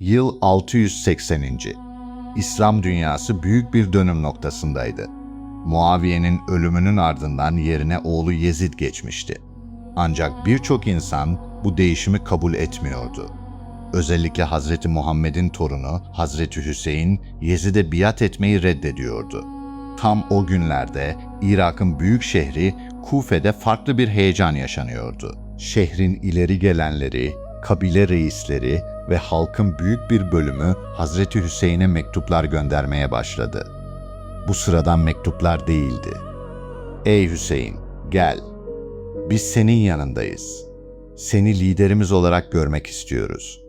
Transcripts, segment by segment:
Yıl 680. İslam dünyası büyük bir dönüm noktasındaydı. Muaviye'nin ölümünün ardından yerine oğlu Yezid geçmişti. Ancak birçok insan bu değişimi kabul etmiyordu. Özellikle Hazreti Muhammed'in torunu Hazreti Hüseyin, Yezid'e biat etmeyi reddediyordu. Tam o günlerde Irak'ın büyük şehri Kufe'de farklı bir heyecan yaşanıyordu. Şehrin ileri gelenleri, kabile reisleri ve halkın büyük bir bölümü Hazreti Hüseyin'e mektuplar göndermeye başladı. Bu sıradan mektuplar değildi. "Ey Hüseyin, gel. Biz senin yanındayız. Seni liderimiz olarak görmek istiyoruz.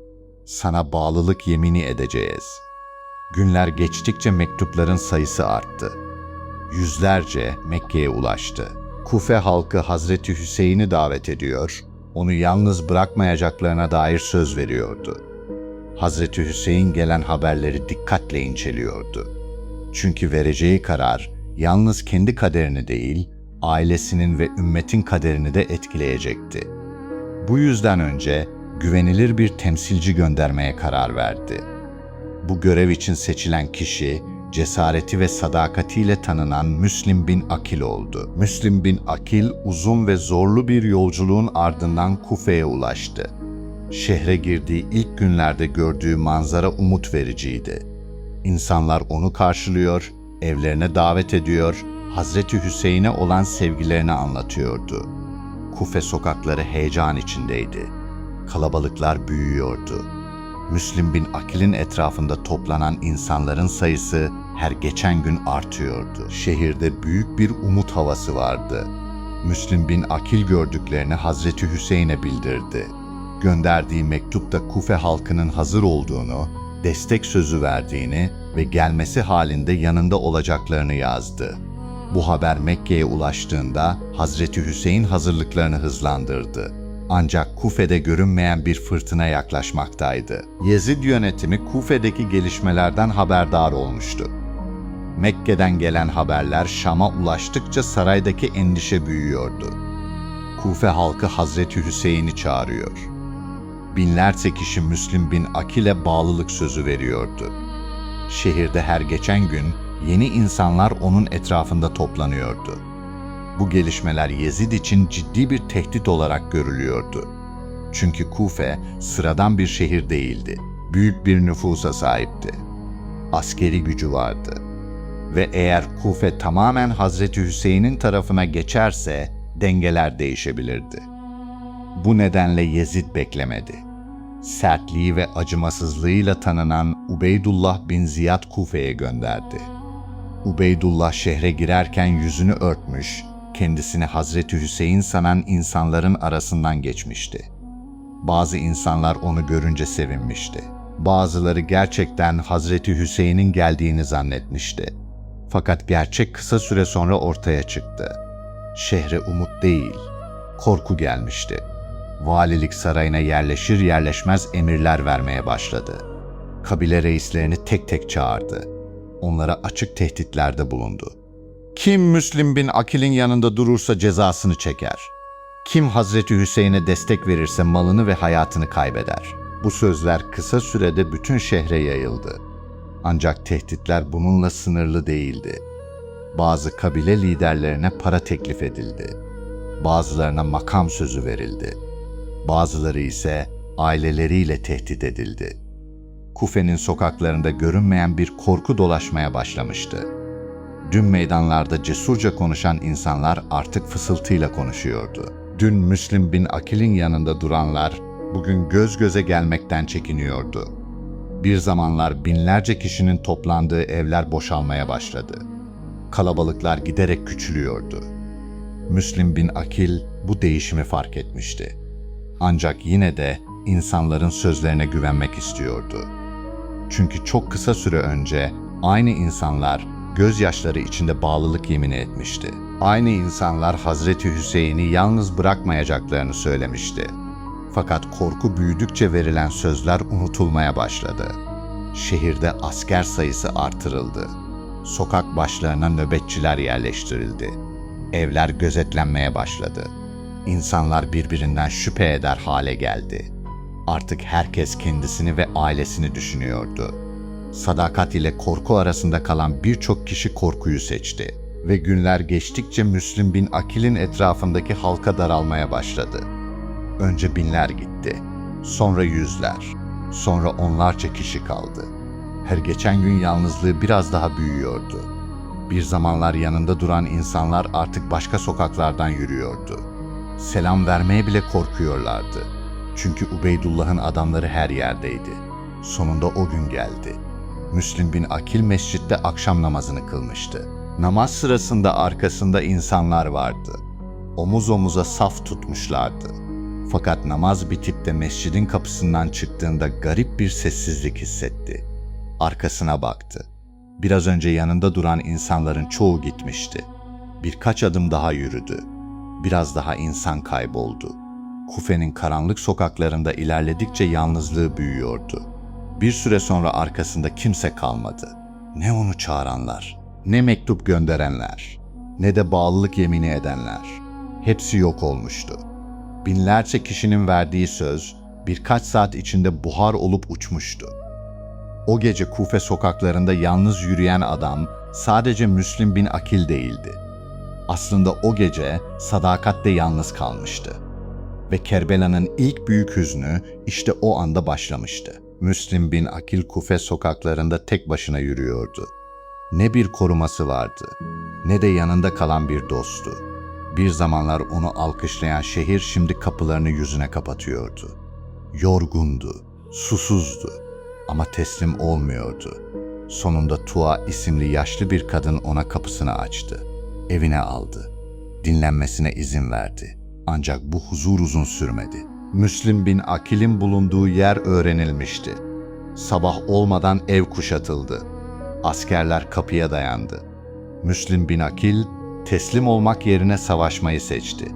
Sana bağlılık yemini edeceğiz." Günler geçtikçe mektupların sayısı arttı. Yüzlerce Mekke'ye ulaştı. Kufe halkı Hazreti Hüseyin'i davet ediyor, onu yalnız bırakmayacaklarına dair söz veriyordu. Hazreti Hüseyin gelen haberleri dikkatle inceliyordu. Çünkü vereceği karar yalnız kendi kaderini değil, ailesinin ve ümmetin kaderini de etkileyecekti. Bu yüzden önce güvenilir bir temsilci göndermeye karar verdi. Bu görev için seçilen kişi, cesareti ve sadakatiyle tanınan Müslim bin Akil oldu. Müslim bin Akil uzun ve zorlu bir yolculuğun ardından Kufe'ye ulaştı. Şehre girdiği ilk günlerde gördüğü manzara umut vericiydi. İnsanlar onu karşılıyor, evlerine davet ediyor, Hazreti Hüseyin'e olan sevgilerini anlatıyordu. Kufe sokakları heyecan içindeydi. Kalabalıklar büyüyordu. Müslim bin Akil'in etrafında toplanan insanların sayısı her geçen gün artıyordu. Şehirde büyük bir umut havası vardı. Müslim bin Akil gördüklerini Hazreti Hüseyin'e bildirdi. Gönderdiği mektupta Kufe halkının hazır olduğunu, destek sözü verdiğini ve gelmesi halinde yanında olacaklarını yazdı. Bu haber Mekke'ye ulaştığında Hazreti Hüseyin hazırlıklarını hızlandırdı. Ancak Kufe'de görünmeyen bir fırtına yaklaşmaktaydı. Yezid yönetimi Kufe'deki gelişmelerden haberdar olmuştu. Mekke'den gelen haberler Şam'a ulaştıkça saraydaki endişe büyüyordu. Kufe halkı Hazreti Hüseyin'i çağırıyor. Binlerce kişi Müslim bin Akil'e bağlılık sözü veriyordu. Şehirde her geçen gün yeni insanlar onun etrafında toplanıyordu. Bu gelişmeler Yezid için ciddi bir tehdit olarak görülüyordu. Çünkü Kufe sıradan bir şehir değildi. Büyük bir nüfusa sahipti. Askeri gücü vardı. Ve eğer Kufe tamamen Hazreti Hüseyin'in tarafına geçerse dengeler değişebilirdi. Bu nedenle Yezid beklemedi. Sertliği ve acımasızlığıyla tanınan Ubeydullah bin Ziyad Kufe'ye gönderdi. Ubeydullah şehre girerken yüzünü örtmüş, kendisini Hazreti Hüseyin sanan insanların arasından geçmişti. Bazı insanlar onu görünce sevinmişti. Bazıları gerçekten Hazreti Hüseyin'in geldiğini zannetmişti. Fakat gerçek kısa süre sonra ortaya çıktı. Şehre umut değil, korku gelmişti. Valilik sarayına yerleşir yerleşmez emirler vermeye başladı. Kabile reislerini tek tek çağırdı. Onlara açık tehditlerde bulundu. Kim Müslim bin Akil'in yanında durursa cezasını çeker. Kim Hazreti Hüseyin'e destek verirse malını ve hayatını kaybeder. Bu sözler kısa sürede bütün şehre yayıldı. Ancak tehditler bununla sınırlı değildi. Bazı kabile liderlerine para teklif edildi. Bazılarına makam sözü verildi. Bazıları ise aileleriyle tehdit edildi. Kufe'nin sokaklarında görünmeyen bir korku dolaşmaya başlamıştı. Dün meydanlarda cesurca konuşan insanlar artık fısıltıyla konuşuyordu. Dün Müslim bin Akil'in yanında duranlar bugün göz göze gelmekten çekiniyordu. Bir zamanlar binlerce kişinin toplandığı evler boşalmaya başladı. Kalabalıklar giderek küçülüyordu. Müslim bin Akil bu değişimi fark etmişti. Ancak yine de insanların sözlerine güvenmek istiyordu. Çünkü çok kısa süre önce aynı insanlar gözyaşları içinde bağlılık yemini etmişti. Aynı insanlar Hazreti Hüseyin'i yalnız bırakmayacaklarını söylemişti. Fakat korku büyüdükçe verilen sözler unutulmaya başladı. Şehirde asker sayısı artırıldı. Sokak başlarına nöbetçiler yerleştirildi. Evler gözetlenmeye başladı. İnsanlar birbirinden şüphe eder hale geldi. Artık herkes kendisini ve ailesini düşünüyordu. Sadakat ile korku arasında kalan birçok kişi korkuyu seçti ve günler geçtikçe Müslim bin Akil'in etrafındaki halka daralmaya başladı. Önce binler gitti, sonra yüzler, sonra onlarca kişi kaldı. Her geçen gün yalnızlığı biraz daha büyüyordu. Bir zamanlar yanında duran insanlar artık başka sokaklardan yürüyordu. Selam vermeye bile korkuyorlardı. Çünkü Ubeydullah'ın adamları her yerdeydi. Sonunda o gün geldi. Müslim bin Akil mescitte akşam namazını kılmıştı. Namaz sırasında arkasında insanlar vardı. Omuz omuza saf tutmuşlardı. Fakat namaz bitip de mescidin kapısından çıktığında garip bir sessizlik hissetti. Arkasına baktı. Biraz önce yanında duran insanların çoğu gitmişti. Birkaç adım daha yürüdü. Biraz daha insan kayboldu. Kufe'nin karanlık sokaklarında ilerledikçe yalnızlığı büyüyordu. Bir süre sonra arkasında kimse kalmadı. Ne onu çağıranlar, ne mektup gönderenler, ne de bağlılık yemini edenler. Hepsi yok olmuştu. Binlerce kişinin verdiği söz birkaç saat içinde buhar olup uçmuştu. O gece Kufe sokaklarında yalnız yürüyen adam sadece Müslim bin Akil değildi. Aslında o gece Sadakat de yalnız kalmıştı. Ve Kerbela'nın ilk büyük hüznü işte o anda başlamıştı. Müslim bin Akil Kufe sokaklarında tek başına yürüyordu. Ne bir koruması vardı, ne de yanında kalan bir dostu. Bir zamanlar onu alkışlayan şehir şimdi kapılarını yüzüne kapatıyordu. Yorgundu, susuzdu ama teslim olmuyordu. Sonunda Tua isimli yaşlı bir kadın ona kapısını açtı. Evine aldı. Dinlenmesine izin verdi. Ancak bu huzur uzun sürmedi. Müslim bin Akil'in bulunduğu yer öğrenilmişti. Sabah olmadan ev kuşatıldı. Askerler kapıya dayandı. Müslim bin Akil teslim olmak yerine savaşmayı seçti.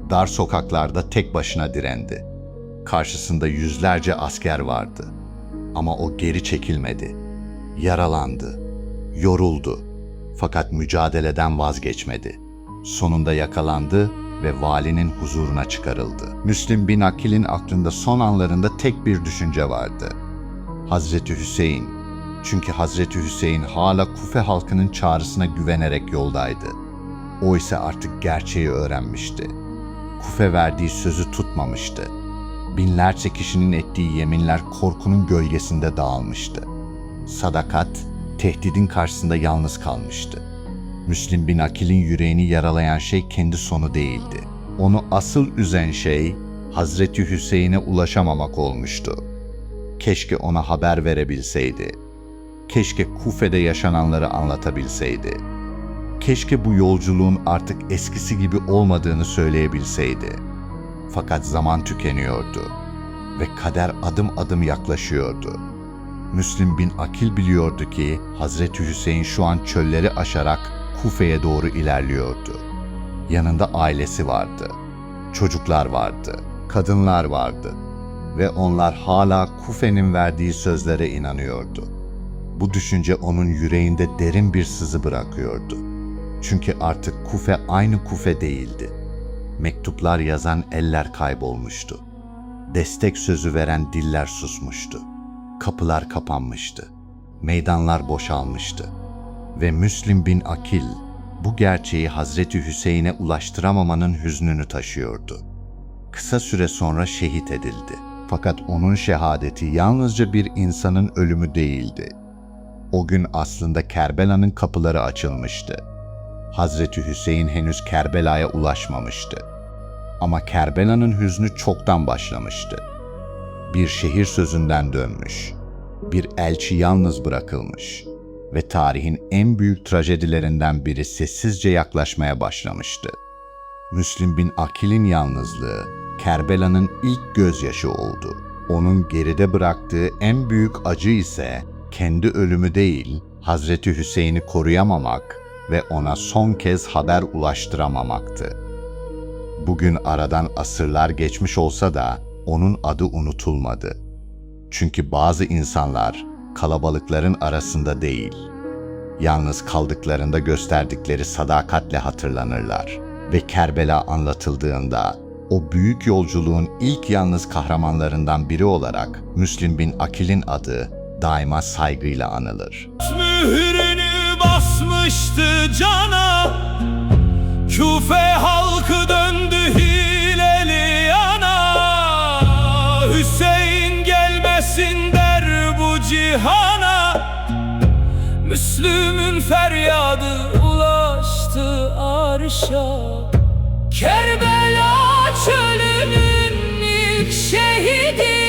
Dar sokaklarda tek başına direndi. Karşısında yüzlerce asker vardı. Ama o geri çekilmedi. Yaralandı, yoruldu. Fakat mücadeleden vazgeçmedi. Sonunda yakalandı ve valinin huzuruna çıkarıldı. Müslim bin Akil'in aklında son anlarında tek bir düşünce vardı. Hazreti Hüseyin. Çünkü Hazreti Hüseyin hala Kufe halkının çağrısına güvenerek yoldaydı. O ise artık gerçeği öğrenmişti. Kufe verdiği sözü tutmamıştı. Binlerce kişinin ettiği yeminler korkunun gölgesinde dağılmıştı. Sadakat, tehdidin karşısında yalnız kalmıştı. Müslim bin Akil'in yüreğini yaralayan şey kendi sonu değildi. Onu asıl üzen şey Hazreti Hüseyin'e ulaşamamak olmuştu. Keşke ona haber verebilseydi. Keşke Kufe'de yaşananları anlatabilseydi. Keşke bu yolculuğun artık eskisi gibi olmadığını söyleyebilseydi. Fakat zaman tükeniyordu ve kader adım adım yaklaşıyordu. Müslim bin Akil biliyordu ki Hazreti Hüseyin şu an çölleri aşarak Kufe'ye doğru ilerliyordu. Yanında ailesi vardı, çocuklar vardı, kadınlar vardı ve onlar hala Kufe'nin verdiği sözlere inanıyordu. Bu düşünce onun yüreğinde derin bir sızı bırakıyordu. Çünkü artık Kufe aynı Kufe değildi. Mektuplar yazan eller kaybolmuştu. Destek sözü veren diller susmuştu. Kapılar kapanmıştı. Meydanlar boşalmıştı. Ve Müslim bin Akil bu gerçeği Hazreti Hüseyin'e ulaştıramamanın hüznünü taşıyordu. Kısa süre sonra şehit edildi. Fakat onun şehadeti yalnızca bir insanın ölümü değildi. O gün aslında Kerbela'nın kapıları açılmıştı. Hazreti Hüseyin henüz Kerbela'ya ulaşmamıştı. Ama Kerbela'nın hüznü çoktan başlamıştı. Bir şehir sözünden dönmüş, bir elçi yalnız bırakılmış ve tarihin en büyük trajedilerinden biri sessizce yaklaşmaya başlamıştı. Müslim bin Akil'in yalnızlığı, Kerbela'nın ilk gözyaşı oldu. Onun geride bıraktığı en büyük acı ise kendi ölümü değil, Hazreti Hüseyin'i koruyamamak ve ona son kez haber ulaştıramamaktı. Bugün aradan asırlar geçmiş olsa da onun adı unutulmadı. Çünkü bazı insanlar kalabalıkların arasında değil, yalnız kaldıklarında gösterdikleri sadakatle hatırlanırlar ve Kerbela anlatıldığında O büyük yolculuğun ilk yalnız kahramanlarından biri olarak Müslim bin Akil'in adı daima saygıyla anılır. Mührünü basmıştı cana, Küfe halkı döndü hileli yana. Hüseyin gelmesin der bu cihana, Müslüm'ün feryadı ulaştı arşa. Kerbela çölünün ilk şehidi,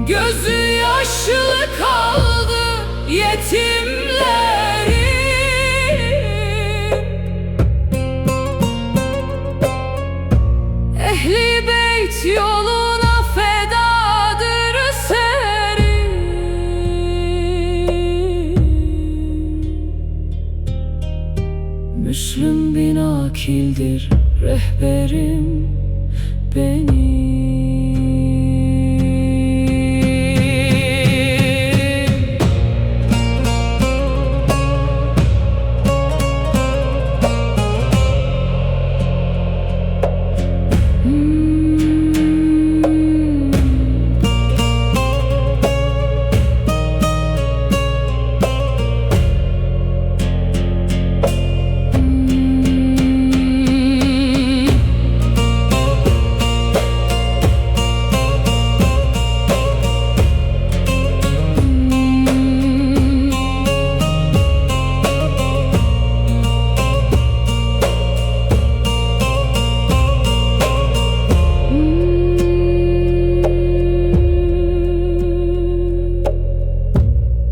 gözü yaşlı kaldı yetimlerin. Ehli beyt yoluna fedadır serin. Müslüm bin Akil'dir rehberim benim.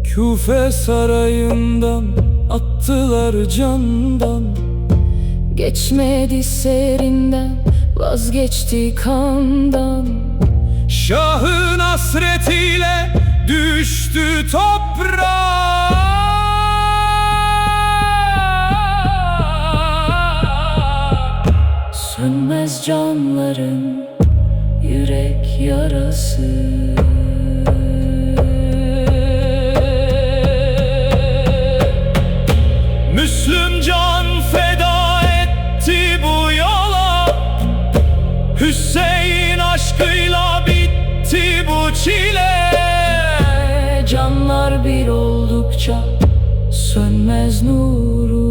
Küfe sarayından attılar candan, geçmedi serinden, vazgeçti kandan. Şahın hasretiyle düştü toprağa, sönmez canların yürek yarası. Müslüm can feda etti bu yola, Hüseyin aşkıyla bitti bu çile. Canlar bir oldukça sönmez nuru.